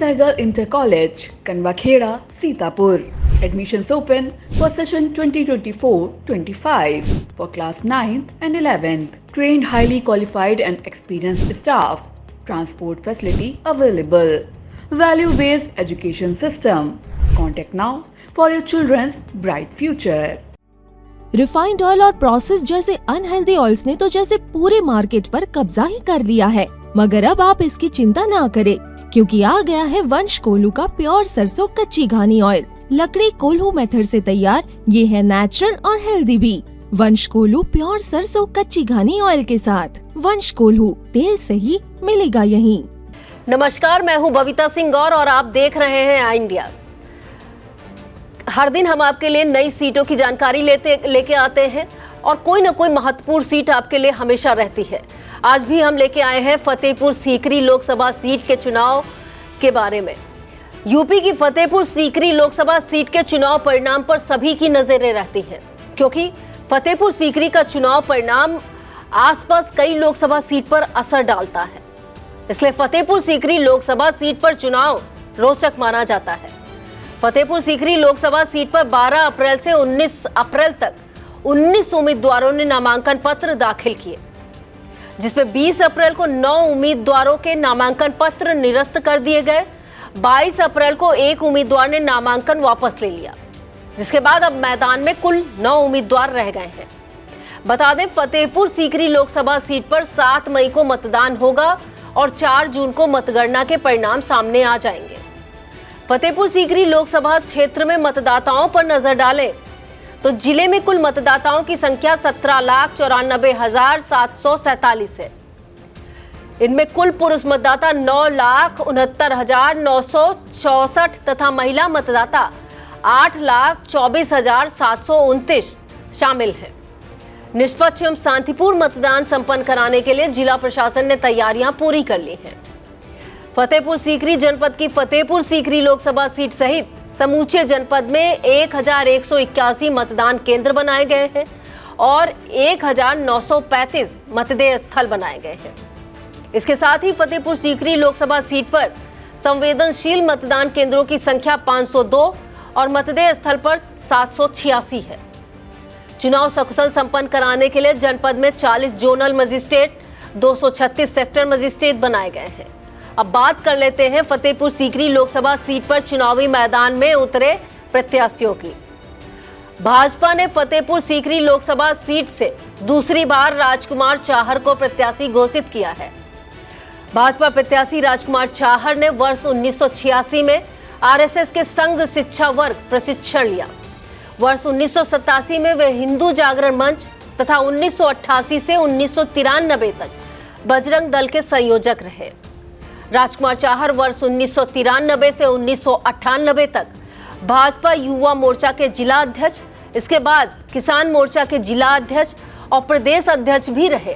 Sehgal Inter College, Kanwakheda, Sitapur. Admissions open for session 2024-25 for class 9th and 11th. Trained, highly qualified and experienced staff. Transport facility available. Value-based education system. Contact now for your children's bright future. Refined oil और process जैसे unhealthy oils ने तो जैसे पूरे market पर कब्जा ही कर लिया है, मगर अब आप इसकी चिंता ना करें, क्योंकि आ गया है वंश कोल्हू का प्योर सरसों कच्ची घानी ऑयल। लकड़ी कोल्हू मेथड से तैयार, ये है नेचुरल और हेल्दी भी। वंश कोल्हू प्योर सरसों कच्ची घानी ऑयल के साथ। वंश कोल्हू, तेल सही मिलेगा यहीं। नमस्कार, मैं हूँ बबीता सिंह गौर और आप देख रहे हैं आई इंडिया। हर दिन हम आपके लिए नई सीटों की जानकारी लेके आते हैं और कोई ना कोई महत्वपूर्ण सीट आपके लिए हमेशा रहती है। आज भी हम लेके आए हैं फतेहपुर सीकरी लोकसभा सीट के चुनाव के बारे में। यूपी की फतेहपुर सीकरी लोकसभा सीट के चुनाव परिणाम पर सभी की नजरें रहती हैं, क्योंकि फतेहपुर सीकरी का चुनाव परिणाम आसपास कई लोकसभा सीट पर असर डालता है। इसलिए फतेहपुर सीकरी लोकसभा सीट पर चुनाव रोचक माना जाता है। फतेहपुर सीकरी लोकसभा सीट पर 12 अप्रैल से 19 अप्रैल तक 19 उम्मीदवारों ने नामांकन पत्र दाखिल किए, जिसमें 20 अप्रैल को 9 उम्मीदवारों के नामांकन पत्र निरस्त कर दिए गए। 22 अप्रैल को एक उम्मीदवार ने नामांकन वापस ले लिया, जिसके बाद अब मैदान में कुल 9 उम्मीदवार रह गए हैं। बता दें, फतेहपुर सीकरी लोकसभा सीट पर 7 मई को मतदान होगा और 4 जून को मतगणना के परिणाम सामने आ जाएंगे। फतेहपुर सीकरी लोकसभा क्षेत्र में मतदाताओं पर नजर डालें तो जिले में कुल मतदाताओं की संख्या 17,94,747 है। इनमें कुल पुरुष मतदाता 9,69,964 तथा महिला मतदाता 8,24,729 शामिल हैं। निष्पक्ष एवं शांतिपूर्ण मतदान संपन्न कराने के लिए जिला प्रशासन ने तैयारियां पूरी कर ली हैं। फतेहपुर सीकरी जनपद की फतेहपुर सीकरी लोकसभा सीट सहित समूचे जनपद में 1,181 मतदान केंद्र बनाए गए हैं और 1,935 मतदेय स्थल बनाए गए हैं। इसके साथ ही फतेहपुर सीकरी लोकसभा सीट पर संवेदनशील मतदान केंद्रों की संख्या 502 और मतदेय स्थल पर 786 है। चुनाव सकुशल संपन्न कराने के लिए जनपद में 40 जोनल मजिस्ट्रेट, 236 सेक्टर मजिस्ट्रेट बनाए गए हैं। अब बात कर लेते हैं फतेहपुर सीकरी लोकसभा सीट पर चुनावी मैदान में उतरे प्रत्याशियों की। भाजपा ने फतेहपुर सीकरी लोकसभा सीट से दूसरी बार राजकुमार चाहर को प्रत्याशी घोषित किया है। भाजपा प्रत्याशी राजकुमार चाहर ने वर्ष 1986 में आरएसएस के संघ शिक्षा वर्ग प्रशिक्षण लिया। वर्ष 1987 में वे हिंदू जागरण मंच तथा 1988 से 1993 तक बजरंग दल के संयोजक रहे। राजकुमार चाहर वर्ष 1993 से 1998 तक भाजपा युवा मोर्चा के जिला अध्यक्ष, इसके बाद किसान मोर्चा के जिला अध्यक्ष और प्रदेश अध्यक्ष भी रहे।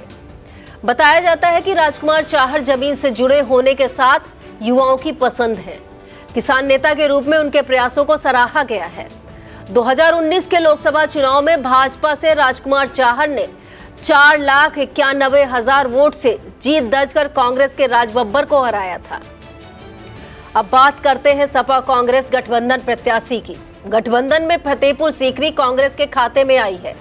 बताया जाता है कि राजकुमार चाहर जमीन से जुड़े होने के साथ युवाओं की पसंद है। किसान नेता के रूप में उनके प्रयासों को सराहा गया है। 2019 के लोकसभा चुनाव में भाजपा से राजकुमार चाहर ने 4,91,000 वोट से जीत दर्ज कर कांग्रेस के राज बब्बर को हराया था। अब बात करते हैं सपा कांग्रेस गठबंधन प्रत्याशी की। गठबंधन में फतेहपुर सीकरी कांग्रेस के खाते में आई है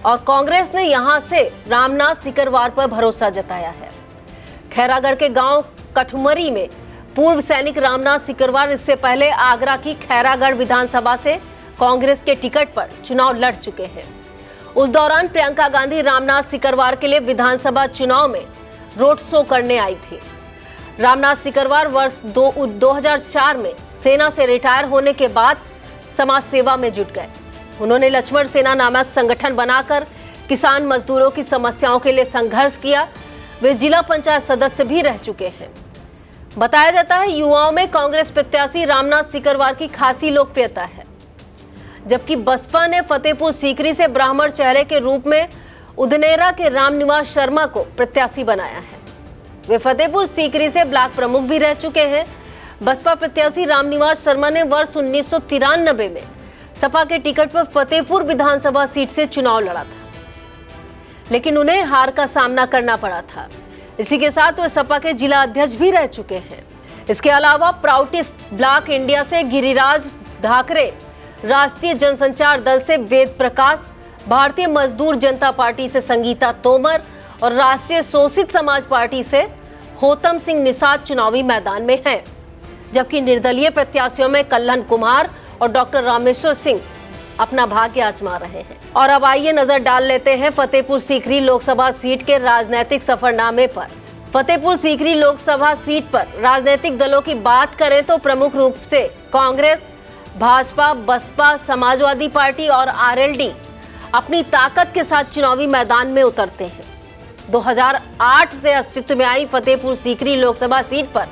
और कांग्रेस ने यहां से रामनाथ सिकरवार पर भरोसा जताया है। खैरागढ़ के गांव कठुमरी में पूर्व सैनिक रामनाथ सिकरवार इससे पहले आगरा की खैरागढ़ विधानसभा से कांग्रेस के टिकट पर चुनाव लड़ चुके हैं। उस दौरान प्रियंका गांधी रामनाथ सिकरवार के लिए विधानसभा चुनाव में रोड शो करने आई थी। रामनाथ सिकरवार वर्ष 2004 में सेना से रिटायर होने के बाद समाज सेवा में जुट गए। उन्होंने लक्ष्मण सेना नामक संगठन बनाकर किसान मजदूरों की समस्याओं के लिए संघर्ष किया। वे जिला पंचायत सदस्य भी रह चुके हैं। बताया जाता है युवाओं में कांग्रेस प्रत्याशी रामनाथ सिकरवार की खासी लोकप्रियता है, जबकि बसपा ने फतेहपुर सीकरी से ब्राह्मण चेहरे के रूप में उदनेरा के रामनिवास शर्मा को प्रत्याशी बनाया है। वे फतेहपुर सीकरी से ब्लॉक प्रमुख भी रह चुके हैं। बसपा प्रत्याशी रामनिवास शर्मा ने वर्ष 1993 में सपा के टिकट पर फतेहपुर विधानसभा सीट से चुनाव लड़ा था, लेकिन उन्हें हार का सामना करना पड़ा था। इसी के साथ वे सपा के जिला अध्यक्ष भी रह चुके हैं। इसके अलावा प्राउटिस्ट ब्लॉक इंडिया से गिरिराज धाकरे, राष्ट्रीय जनसंचार दल से वेद प्रकाश, भारतीय मजदूर जनता पार्टी से संगीता तोमर और राष्ट्रीय शोषित समाज पार्टी से होतम सिंह निषाद चुनावी मैदान में हैं, जबकि निर्दलीय प्रत्याशियों में कल्हण कुमार और डॉक्टर रामेश्वर सिंह अपना भाग्य आजमा रहे हैं। और अब आइए नजर डाल लेते हैं फतेहपुर सीकरी लोकसभा सीट के राजनीतिक सफरनामे पर। फतेहपुर सीकरी लोकसभा सीट पर राजनीतिक दलों की बात करें तो प्रमुख रूप से कांग्रेस, भाजपा, बसपा, समाजवादी पार्टी और आरएलडी अपनी ताकत के साथ चुनावी मैदान में उतरते हैं। 2008 से अस्तित्व में आई फतेहपुर सीकरी लोकसभा सीट पर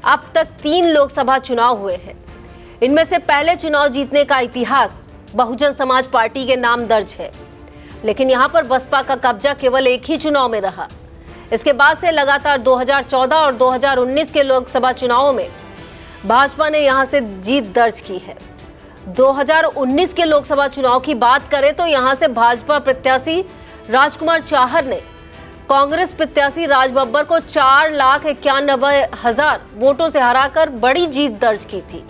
अब तक 3 लोकसभा चुनाव हुए हैं। इनमें से पहले चुनाव जीतने का इतिहास बहुजन समाज पार्टी के नाम दर्ज है, लेकिन यहां पर बसपा का कब्जा केवल एक ही चुनाव में रहा। इसके बाद से लगातार 2014 और 2019 के लोकसभा चुनावों में भाजपा ने यहां से जीत दर्ज की है। 2019 के लोकसभा चुनाव की बात करें तो यहां से भाजपा प्रत्याशी राजकुमार चाहर ने कांग्रेस प्रत्याशी राज बब्बर को 4,91,000 वोटों से हराकर बड़ी जीत दर्ज की थी।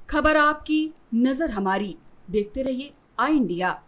खबर आपकी, नजर हमारी। देखते रहिए आई इंडिया।